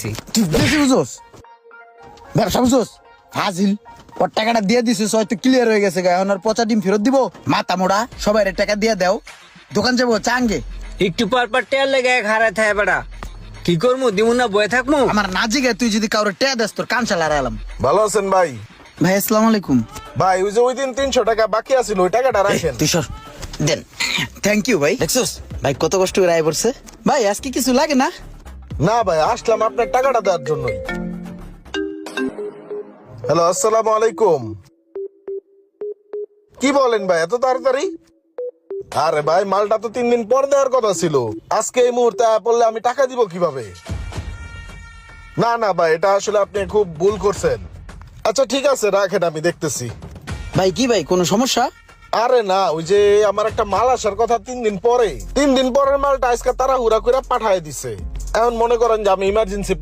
দিছি। তুই বেশি বুঝোস, ব্যবসা বুঝোস, ফাজিল। ওর টাকাটা দিয়ে দিছিস, হয়তো ক্লিয়ার হয়ে গেছে, এখন আর পচা ডিম ফেরত দিব? মাথা মোড়া, সবাই টাকা দিয়ে দাও, দোকান যাবো চাঙ্গে। একটু পর পর টেয়ার লেগে হারায় থাকে বেটা, কি করবো দিমু না বয়ে থাকবো? আমার না জিগে তুই যদি কারোর টেয়া দেস তোর কান চালা এলাম। ভালো আছেন ভাই? ভাই আসসালামু আলাইকুম। ভাই ওই যে ওই দিন 300 টাকা বাকি আছিল, ওই টাকাটা রাখেন। তুই সর, দেন। থ্যাংক ইউ ভাই। দেখছস ভাই কত কষ্ট করে আয় পড়ছে। ভাই আজকে কিছু লাগে না? না ভাই, আসলাম আপনার টাকাটা দেওয়ার জন্যই। হ্যালো, আসসালামু আলাইকুম। কি বলেন ভাই এত তাড়াতাড়ি? আরে ভাই মালটা তো 3 দিন পর দেওয়ার কথা ছিল, আজকে এই মুহূর্তে পড়লে আমি টাকা দিব কিভাবে? না না ভাই, এটা আসলে আপনি খুব ভুল করছেন। আচ্ছা ঠিক আছে রাখেন, আমি দেখতেছি। ভাই কি ভাই কোনো সমস্যা? আরে না, ওই যে আমার একটা মাল আসার কথা 3 দিন পরে, 3 দিন পরের মালটা আজকে তাড়াহুড়া করে পাঠায় দিছে। এখন মনে করেন যে আমি ইমার্জেন্সি